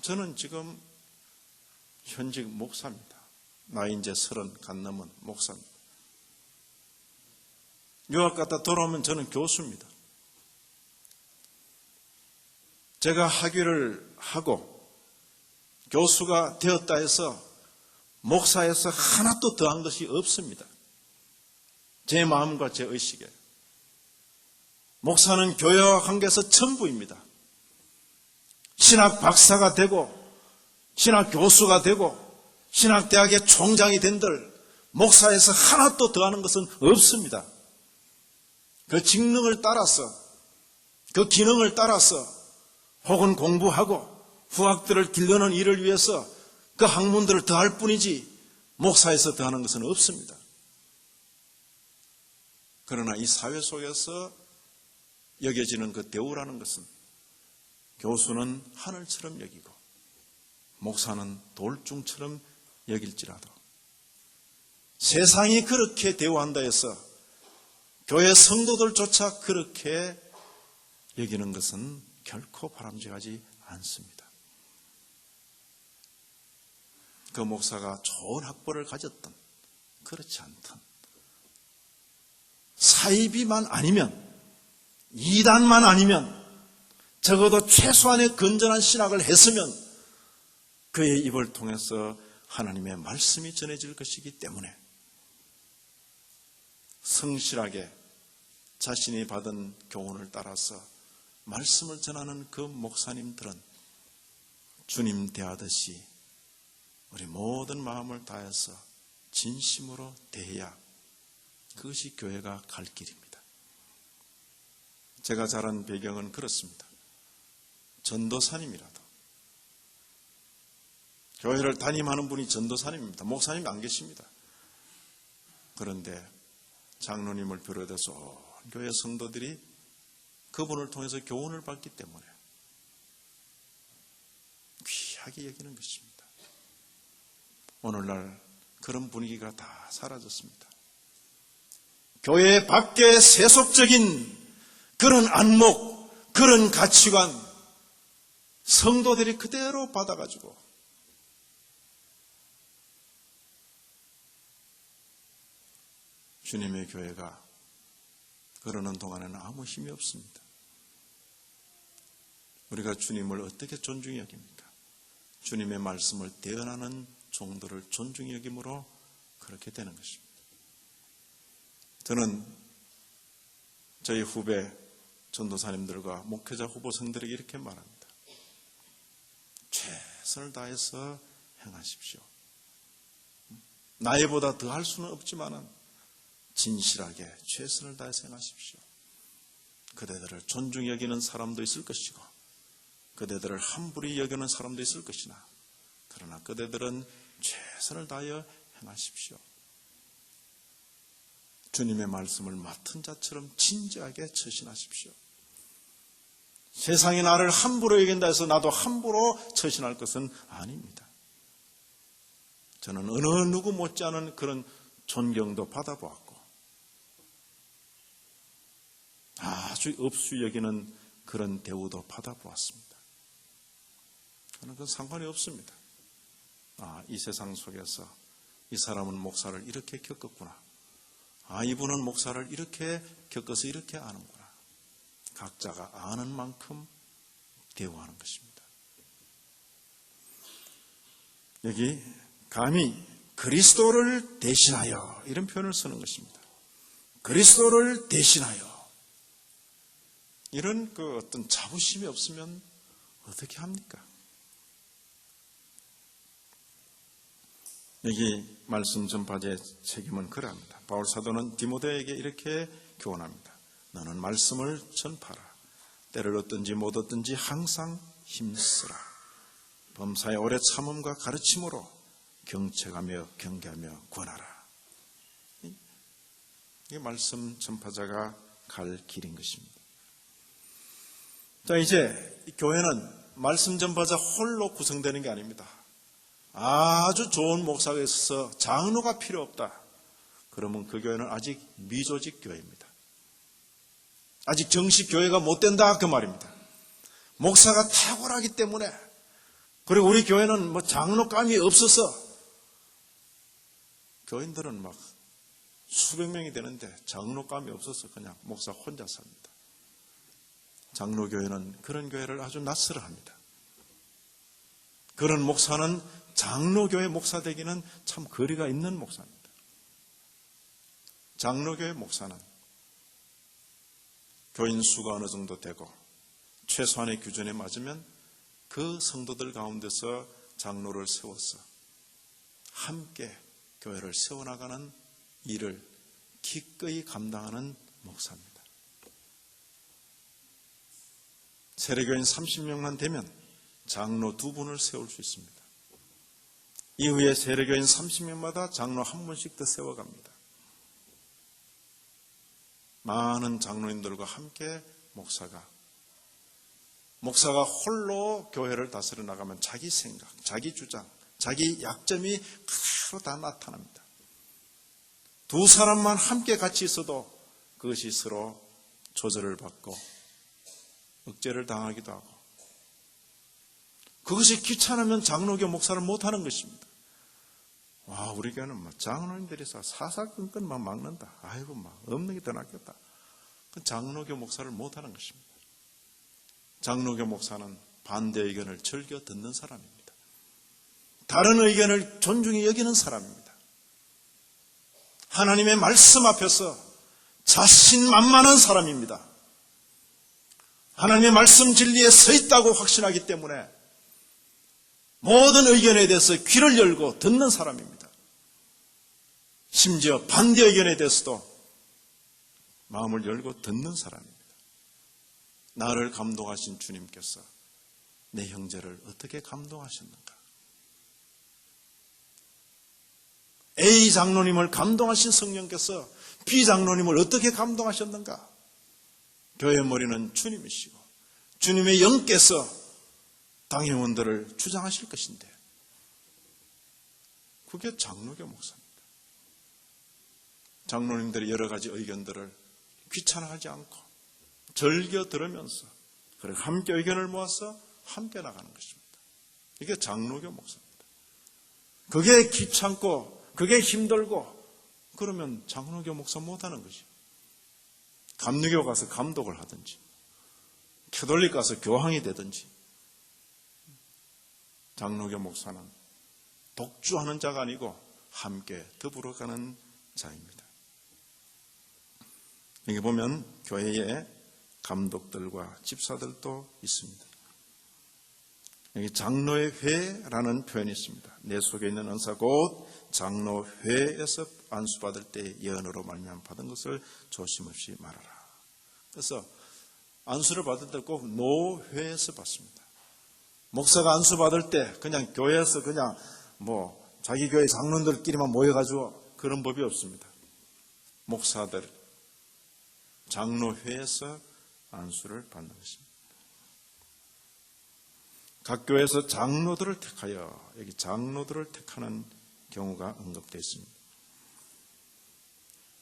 저는 지금 현직 목사입니다. 나이 이제 30 간 넘은 목사입니다. 유학 갔다 돌아오면 저는 교수입니다. 제가 학위를 하고 교수가 되었다 해서 목사에서 하나도 더한 것이 없습니다. 제 마음과 제 의식에. 목사는 교회와 관계에서 전부입니다. 신학 박사가 되고 신학 교수가 되고 신학대학의 총장이 된들 목사에서 하나도 더하는 것은 없습니다. 그 직능을 따라서 그 기능을 따라서 혹은 공부하고 후학들을 길러는 일을 위해서 그 학문들을 더할 뿐이지 목사에서 더하는 것은 없습니다. 그러나 이 사회 속에서 여겨지는 그 대우라는 것은 교수는 하늘처럼 여기고 목사는 돌중처럼 여길지라도 세상이 그렇게 대우한다 해서 교회 성도들조차 그렇게 여기는 것은 결코 바람직하지 않습니다. 그 목사가 좋은 학벌을 가졌던 그렇지 않던 사이비만 아니면 이단만 아니면 적어도 최소한의 건전한 신학을 했으면 그의 입을 통해서 하나님의 말씀이 전해질 것이기 때문에 성실하게 자신이 받은 교훈을 따라서 말씀을 전하는 그 목사님들은 주님 대하듯이 우리 모든 마음을 다해서 진심으로 대해야 그것이 교회가 갈 길입니다. 제가 자란 배경은 그렇습니다. 전도사님이라도 교회를 담임하는 분이 전도사님입니다. 목사님이 안 계십니다. 그런데 장로님을 비롯해서 온 교회 성도들이 그분을 통해서 교훈을 받기 때문에 귀하게 여기는 것입니다. 오늘날 그런 분위기가 다 사라졌습니다. 교회 밖에 세속적인 그런 안목, 그런 가치관 성도들이 그대로 받아가지고 주님의 교회가 그러는 동안에는 아무 힘이 없습니다. 우리가 주님을 어떻게 존중히 여깁니까? 주님의 말씀을 대언하는 종들을 존중히 여김으로 그렇게 되는 것입니다. 저는 저희 후배 전도사님들과 목회자 후보생들에게 이렇게 말합니다. 최선을 다해서 행하십시오. 나이보다 더 할 수는 없지만 진실하게 최선을 다해서 행하십시오. 그대들을 존중히 여기는 사람도 있을 것이고 그대들을 함부로 여기는 사람도 있을 것이나 그러나 그대들은 최선을 다하여 행하십시오. 주님의 말씀을 맡은 자처럼 진지하게 처신하십시오. 세상이 나를 함부로 여긴다 해서 나도 함부로 처신할 것은 아닙니다. 저는 어느 누구 못지않은 그런 존경도 받아보았고 아주 없수 여기는 그런 대우도 받아보았습니다. 저는 그건 상관이 없습니다. 이 세상 속에서 이 사람은 목사를 이렇게 겪었구나. 이분은 목사를 이렇게 겪어서 이렇게 아는구나. 각자가 아는 만큼 대우하는 것입니다. 여기 감히 그리스도를 대신하여 이런 표현을 쓰는 것입니다. 그리스도를 대신하여 이런 그 어떤 자부심이 없으면 어떻게 합니까? 여기 말씀 전파자의 책임은 그러합니다. 바울 사도는 디모데에게 이렇게 교훈합니다. 너는 말씀을 전파라. 때를 얻든지 못 얻든지 항상 힘쓰라. 범사에 오래 참음과 가르침으로 경책하며 경계하며 권하라. 이게 말씀 전파자가 갈 길인 것입니다. 자, 이제 이 교회는 말씀 전파자 홀로 구성되는 게 아닙니다. 아주 좋은 목사가 있어서 장로가 필요 없다. 그러면 그 교회는 아직 미조직 교회입니다. 아직 정식 교회가 못 된다 그 말입니다. 목사가 탁월하기 때문에 그리고 우리 교회는 뭐 장로감이 없어서 교인들은 막 수백 명이 되는데 장로감이 없어서 그냥 목사 혼자 삽니다. 장로교회는 그런 교회를 아주 낯설어합니다. 그런 목사는 장로교회 목사 되기는 참 거리가 있는 목사입니다. 장로교회 목사는 교인 수가 어느 정도 되고 최소한의 규준에 맞으면 그 성도들 가운데서 장로를 세워서 함께 교회를 세워나가는 일을 기꺼이 감당하는 목사입니다. 세례교인 30명만 되면 장로 2분을 세울 수 있습니다. 이후에 세례교인 30명마다 장로 1분씩 더 세워갑니다. 많은 장로님들과 함께 목사가 홀로 교회를 다스려 나가면 자기 생각, 자기 주장, 자기 약점이 그대로 다 나타납니다. 두 사람만 함께 같이 있어도 그것이 서로 조절을 받고 억제를 당하기도 하고, 그것이 귀찮으면 장로교 목사를 못하는 것입니다. 와, 우리 교회는 장로님들이 사사건건만 막는다. 아이고, 없는 게 더 낫겠다. 그 장로교 목사를 못하는 것입니다. 장로교 목사는 반대 의견을 즐겨 듣는 사람입니다. 다른 의견을 존중히 여기는 사람입니다. 하나님의 말씀 앞에서 자신만만한 사람입니다. 하나님의 말씀 진리에 서 있다고 확신하기 때문에 모든 의견에 대해서 귀를 열고 듣는 사람입니다. 심지어 반대 의견에 대해서도 마음을 열고 듣는 사람입니다. 나를 감동하신 주님께서 내 형제를 어떻게 감동하셨는가? A 장로님을 감동하신 성령께서 B 장로님을 어떻게 감동하셨는가? 교회의 머리는 주님이시고 주님의 영께서 당회원들을 주장하실 것인데, 그게 장로교 목사입니다. 장로님들의 여러 가지 의견들을 귀찮아하지 않고 즐겨 들으면서 그리고 함께 의견을 모아서 함께 나가는 것입니다. 이게 장로교 목사입니다. 그게 귀찮고 그게 힘들고 그러면 장로교 목사 못하는 것이죠. 감리교 가서 감독을 하든지 캐톨릭 가서 교황이 되든지, 장로교 목사는 독주하는 자가 아니고 함께 더불어 가는 자입니다. 여기 보면 교회에 감독들과 집사들도 있습니다. 여기 장로의 회라는 표현이 있습니다. 내 속에 있는 은사 곧 장로회에서 안수받을 때 예언으로 말미암아 받은 것을 조심없이 말하라. 그래서 안수를 받을 때 꼭 노회에서 받습니다. 목사가 안수받을 때 그냥 교회에서 그냥 자기 교회 장로들끼리만 모여가지고 그런 법이 없습니다. 목사들, 장로회에서 안수를 받는 것입니다. 각 교회에서 장로들을 택하여, 여기 장로들을 택하는 경우가 언급되어 있습니다.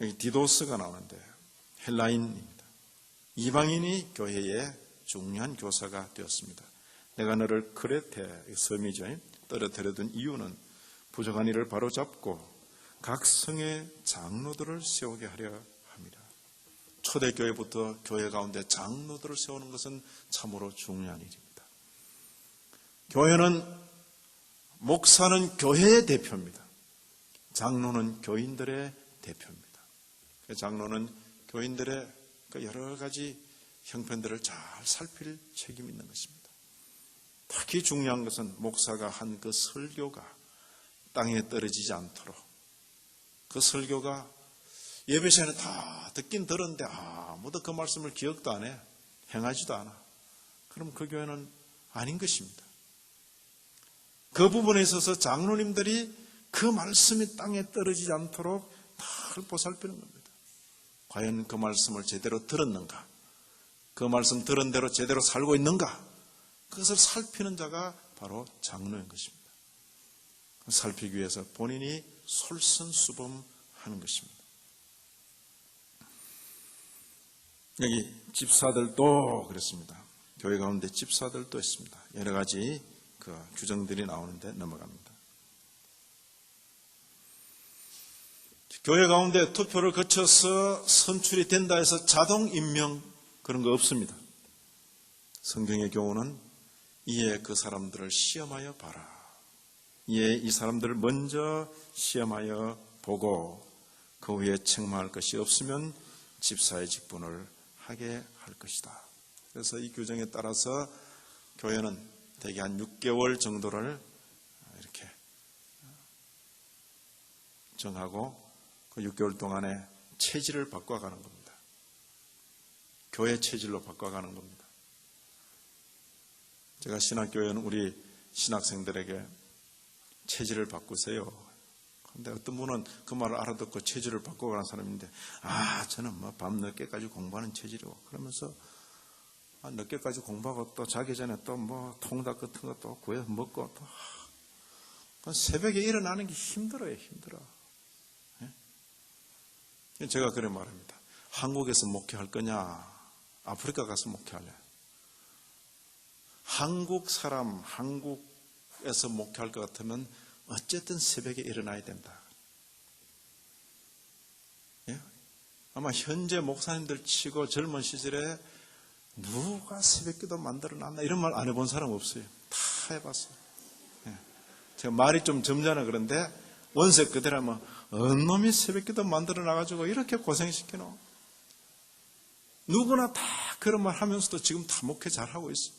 여기 디도스가 나오는데 헬라인입니다. 이방인이 교회의 중요한 교사가 되었습니다. 내가 너를 크레테, 섬이죠, 떨어뜨려 둔 이유는 부족한 일을 바로잡고 각 성의 장로들을 세우게 하려 합니다. 초대교회부터 교회 가운데 장로들을 세우는 것은 참으로 중요한 일입니다. 교회는, 목사는 교회의 대표입니다. 장로는 교인들의 대표입니다. 장로는 교인들의 여러 가지 형편들을 잘 살필 책임이 있는 것입니다. 특히 중요한 것은 목사가 한 그 설교가 땅에 떨어지지 않도록, 그 설교가 예배 시간에 다 듣긴 들었는데 아무도 그 말씀을 기억도 안 해, 행하지도 않아. 그럼 그 교회는 아닌 것입니다. 그 부분에 있어서 장로님들이 그 말씀이 땅에 떨어지지 않도록 다 보살피는 겁니다. 과연 그 말씀을 제대로 들었는가? 그 말씀 들은 대로 제대로 살고 있는가? 그것을 살피는 자가 바로 장로인 것입니다. 살피기 위해서 본인이 솔선수범하는 것입니다. 여기 집사들도 그렇습니다. 교회 가운데 집사들도 있습니다. 여러 가지 그 규정들이 나오는데 넘어갑니다. 교회 가운데 투표를 거쳐서 선출이 된다 해서 자동 임명 그런 거 없습니다. 성경의 경우는 이에 그 사람들을 시험하여 봐라. 이에 이 사람들을 먼저 시험하여 보고 그 후에 책망할 것이 없으면 집사의 직분을 하게 할 것이다. 그래서 이 규정에 따라서 교회는 대개 한 6개월 정도를 이렇게 정하고 그 6개월 동안에 체질을 바꿔가는 겁니다. 교회 체질로 바꿔가는 겁니다. 제가 신학교에는 우리 신학생들에게 체질을 바꾸세요. 그런데 어떤 분은 그 말을 알아듣고 체질을 바꿔가는 사람인데, 저는 밤 늦게까지 공부하는 체질이고, 그러면서 늦게까지 공부하고 또 자기 전에 또 통닭 같은 것도 구해서 먹고 새벽에 일어나는 게 힘들어요, 힘들어. 제가 그래 말합니다. 한국에서 목회할 거냐, 아프리카 가서 목회할래? 한국 사람, 한국에서 목회할 것 같으면 어쨌든 새벽에 일어나야 된다. 예? 아마 현재 목사님들 치고 젊은 시절에 누가 새벽기도 만들어 놨나 이런 말 안 해본 사람 없어요. 다 해봤어요. 예. 제가 말이 좀 점잖아 그런데 원색 그대로 하면 언놈이 새벽기도 만들어 놔가지고 이렇게 고생시키노. 누구나 다 그런 말 하면서도 지금 다 목회 잘하고 있어요.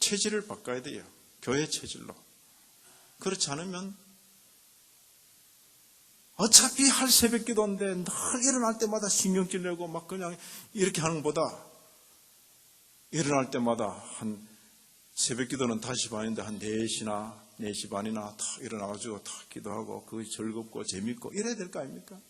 체질을 바꿔야 돼요. 교회 체질로. 그렇지 않으면 어차피 할 새벽기도인데 늘 일어날 때마다 신경질 내고 막 그냥 이렇게 하는 것보다 일어날 때마다 한 새벽기도는 5시 반인데 한 4시나 4시 반이나 다 일어나가지고 다 기도하고 그것이 즐겁고 재밌고 이래야 될 거 아닙니까?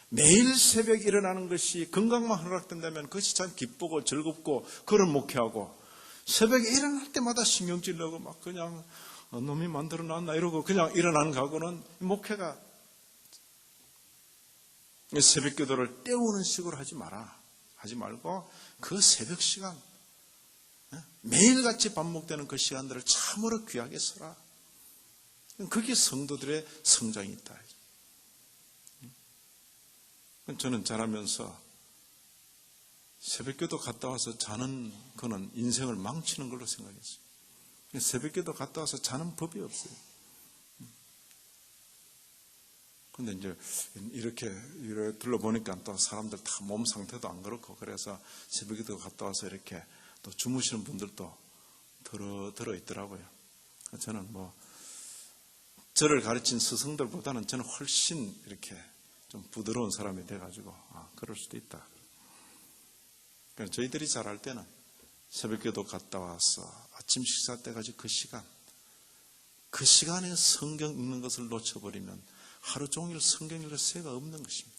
매일 새벽에 일어나는 것이 건강만 허락된다면 그것이 참 기쁘고 즐겁고 그런 목회하고 새벽에 일어날 때마다 신경질 내고 막 그냥 놈이 만들어 놨나 이러고 그냥 일어나는 각오는 목회가 새벽 기도를 때우는 식으로 하지 마라. 하지 말고 그 새벽 시간 매일같이 반복되는 그 시간들을 참으로 귀하게 써라. 그게 성도들의 성장이 있다. 저는 자라면서 새벽기도 갔다 와서 자는 거는 인생을 망치는 걸로 생각했어요. 새벽기도 갔다 와서 자는 법이 없어요. 근데 이제 이렇게 둘러보니까 또 사람들 다 몸 상태도 안 그렇고 그래서 새벽기도 갔다 와서 이렇게 또 주무시는 분들도 들어 있더라고요. 저는 저를 가르친 스승들보다는 저는 훨씬 이렇게 좀 부드러운 사람이 돼가지고 그럴 수도 있다. 그러니까 저희들이 잘할 때는 새벽기도 갔다 와서 아침 식사 때까지 그 시간에 성경 읽는 것을 놓쳐버리면 하루 종일 성경 읽을 새가 없는 것입니다.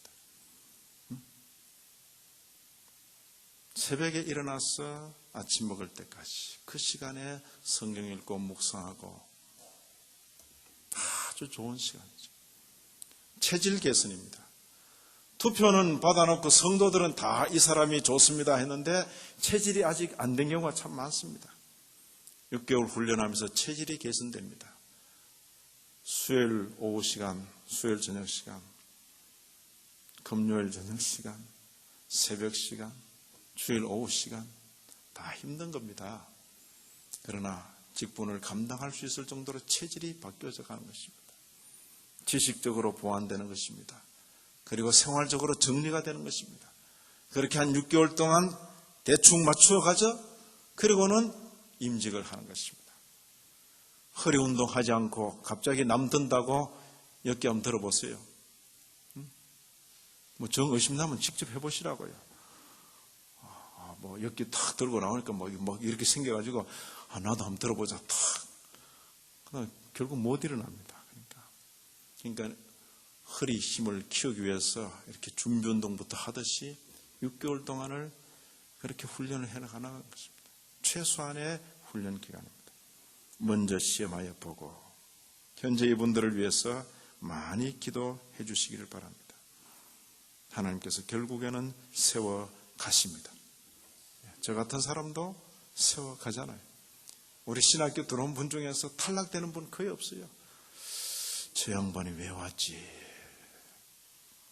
새벽에 일어나서 아침 먹을 때까지 그 시간에 성경 읽고 묵상하고 아주 좋은 시간이죠. 체질 개선입니다. 투표는 받아놓고 성도들은 다 이 사람이 좋습니다 했는데 체질이 아직 안 된 경우가 참 많습니다. 6개월 훈련하면서 체질이 개선됩니다. 수요일 오후 시간, 수요일 저녁 시간, 금요일 저녁 시간, 새벽 시간, 주일 오후 시간 다 힘든 겁니다. 그러나 직분을 감당할 수 있을 정도로 체질이 바뀌어져 가는 것입니다. 지식적으로 보완되는 것입니다. 그리고 생활적으로 정리가 되는 것입니다. 그렇게 한 6개월 동안 대충 맞추어 가죠. 그리고는 임직을 하는 것입니다. 허리 운동하지 않고 갑자기 남 든다고 엮기 한번 들어보세요. 정 의심나면 직접 해보시라고요. 엮기 탁 들고 나오니까 이렇게 생겨가지고 나도 한번 들어보자 탁. 그다음 결국 못 일어납니다. 그러니까 허리 힘을 키우기 위해서 이렇게 준비 운동부터 하듯이 6개월 동안을 그렇게 훈련을 해나가는 것입니다. 최소한의 훈련 기간입니다. 먼저 시험하여 보고 현재 이분들을 위해서 많이 기도해 주시기를 바랍니다. 하나님께서 결국에는 세워 가십니다. 저 같은 사람도 세워 가잖아요. 우리 신학교 들어온 분 중에서 탈락되는 분 거의 없어요. 저 양반이 왜 왔지?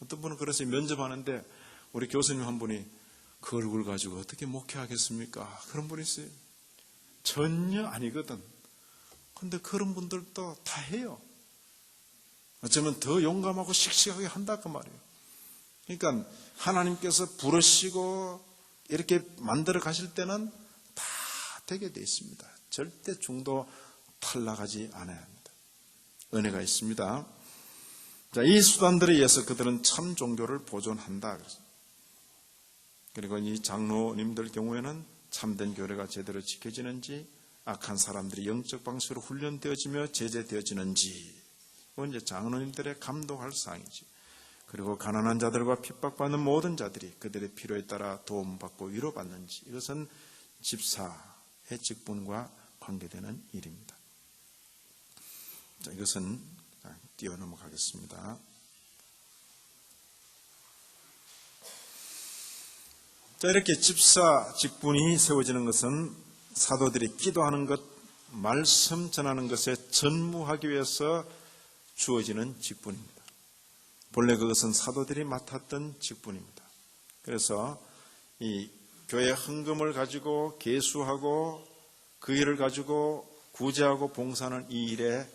어떤 분은 그래서 면접하는데 우리 교수님 한 분이 그 얼굴 가지고 어떻게 목회하겠습니까? 그런 분이 있어요. 전혀 아니거든. 근데 그런 분들도 다 해요. 어쩌면 더 용감하고 씩씩하게 한다 그 말이에요. 그러니까 하나님께서 부르시고 이렇게 만들어 가실 때는 다 되게 돼 있습니다. 절대 중도 탈락하지 않아야 합니다. 은혜가 있습니다. 자, 이 수단들에 의해서 그들은 참 종교를 보존한다. 그리고 이 장로님들 경우에는 참된 교례가 제대로 지켜지는지, 악한 사람들이 영적 방식으로 훈련되어지며 제재되어지는지, 이건 이제 장로님들의 감독할 사항이지. 그리고 가난한 자들과 핍박받는 모든 자들이 그들의 필요에 따라 도움받고 위로받는지, 이것은 집사의 직분과 관계되는 일입니다. 자, 이것은 뛰어넘어가겠습니다. 자, 이렇게 집사 직분이 세워지는 것은 사도들이 기도하는 것, 말씀 전하는 것에 전무하기 위해서 주어지는 직분입니다. 본래 그것은 사도들이 맡았던 직분입니다. 그래서 이 교회 헌금을 가지고 계수하고 그 일을 가지고 구제하고 봉사하는 이 일에,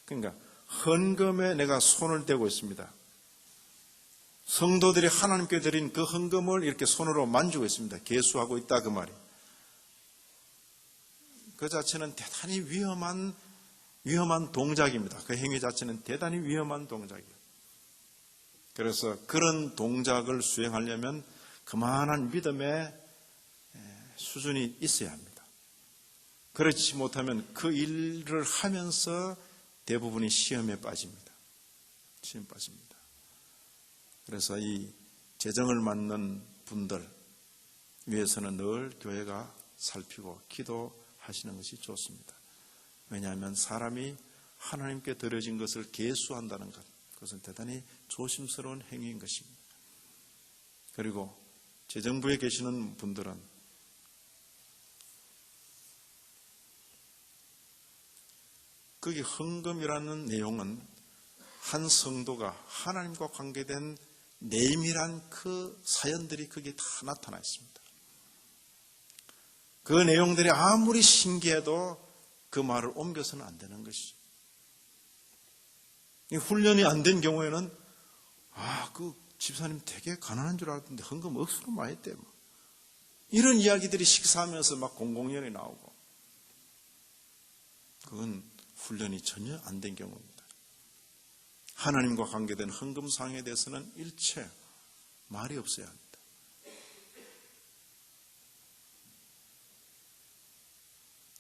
그러니까 헌금에 내가 손을 대고 있습니다. 성도들이 하나님께 드린 그 헌금을 이렇게 손으로 만지고 있습니다. 계수하고 있다 그 말이. 그 자체는 대단히 위험한 동작입니다. 그 행위 자체는 대단히 위험한 동작이에요. 그래서 그런 동작을 수행하려면 그만한 믿음의 수준이 있어야 합니다. 그렇지 못하면 그 일을 하면서 대부분이 시험에 빠집니다. 시험 빠집니다. 그래서 이 재정을 맡는 분들 위해서는 늘 교회가 살피고 기도하시는 것이 좋습니다. 왜냐하면 사람이 하나님께 드려진 것을 계수한다는 것, 그것은 대단히 조심스러운 행위인 것입니다. 그리고 재정부에 계시는 분들은 거기 헌금이라는 내용은 한 성도가 하나님과 관계된 내밀한 그 사연들이 거기에 다 나타나 있습니다. 그 내용들이 아무리 신기해도 그 말을 옮겨서는 안 되는 것이죠. 훈련이 안 된 경우에는 그 집사님 되게 가난한 줄 알았는데 헌금 억수로 많이 했대. 이런 이야기들이 식사하면서 막 공공연히 나오고, 그건 훈련이 전혀 안 된 경우입니다. 하나님과 관계된 헌금 사항에 대해서는 일체 말이 없어야 합니다.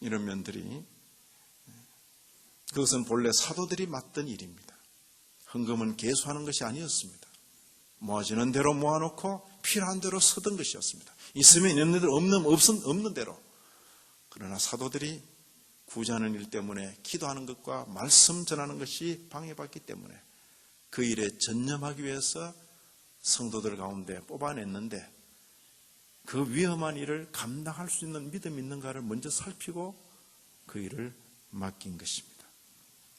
이런 면들이, 그것은 본래 사도들이 맡던 일입니다. 헌금은 계수하는 것이 아니었습니다. 모아지는 대로 모아놓고 필요한 대로 쓰던 것이었습니다. 있으면 있는 대로 없는 대로. 그러나 사도들이 구제하는 일 때문에 기도하는 것과 말씀 전하는 것이 방해받기 때문에 그 일에 전념하기 위해서 성도들 가운데 뽑아냈는데, 그 위험한 일을 감당할 수 있는 믿음이 있는가를 먼저 살피고 그 일을 맡긴 것입니다.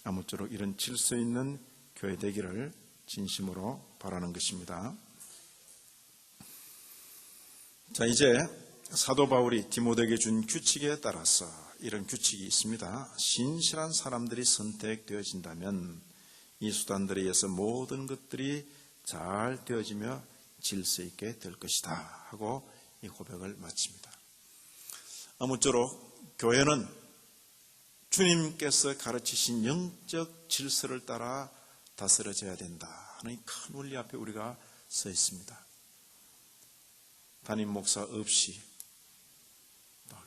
아무쪼록 이런 질서 있는 교회 되기를 진심으로 바라는 것입니다. 자, 이제 사도 바울이 디모데에게 준 규칙에 따라서 이런 규칙이 있습니다. 신실한 사람들이 선택되어진다면 이 수단들에 의해서 모든 것들이 잘 되어지며 질서 있게 될 것이다 하고 이 고백을 마칩니다. 아무쪼록 교회는 주님께서 가르치신 영적 질서를 따라 다스려져야 된다 하는 큰 원리 앞에 우리가 서 있습니다. 담임 목사 없이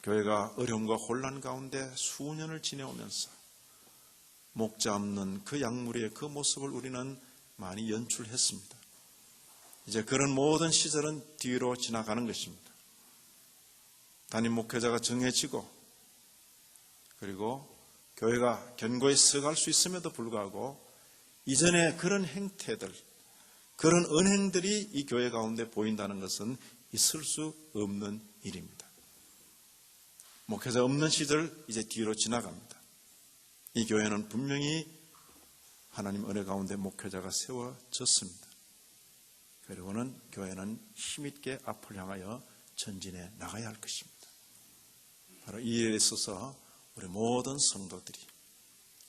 교회가 어려움과 혼란 가운데 수년을 지내오면서 목자 없는 그 약물의 그 모습을 우리는 많이 연출했습니다. 이제 그런 모든 시절은 뒤로 지나가는 것입니다. 담임 목회자가 정해지고, 그리고 교회가 견고히 서갈 수 있음에도 불구하고 이전에 그런 행태들, 그런 언행들이 이 교회 가운데 보인다는 것은 있을 수 없는 일입니다. 목회자 없는 시절 이제 뒤로 지나갑니다. 이 교회는 분명히 하나님 은혜 가운데 목회자가 세워졌습니다. 그리고는 교회는 힘있게 앞을 향하여 전진해 나가야 할 것입니다. 바로 이 일에 있어서 우리 모든 성도들이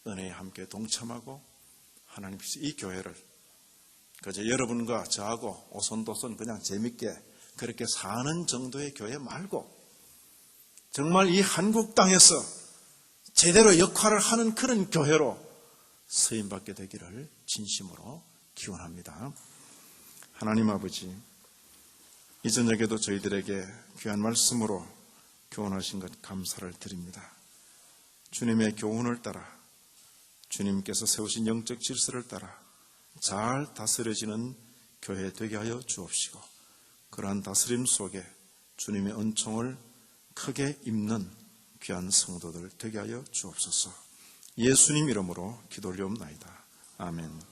은혜에 함께 동참하고 하나님께서 이 교회를 그저 여러분과 저하고 오손도손 그냥 재밌게 그렇게 사는 정도의 교회 말고 정말 이 한국 땅에서 제대로 역할을 하는 그런 교회로 쓰임받게 되기를 진심으로 기원합니다. 하나님 아버지, 이 저녁에도 저희들에게 귀한 말씀으로 교훈하신 것 감사를 드립니다. 주님의 교훈을 따라, 주님께서 세우신 영적 질서를 따라 잘 다스려지는 교회 되게 하여 주옵시고, 그러한 다스림 속에 주님의 은총을 크게 입는 귀한 성도들 되게 하여 주옵소서. 예수님 이름으로 기도 올려옵나이다. 아멘.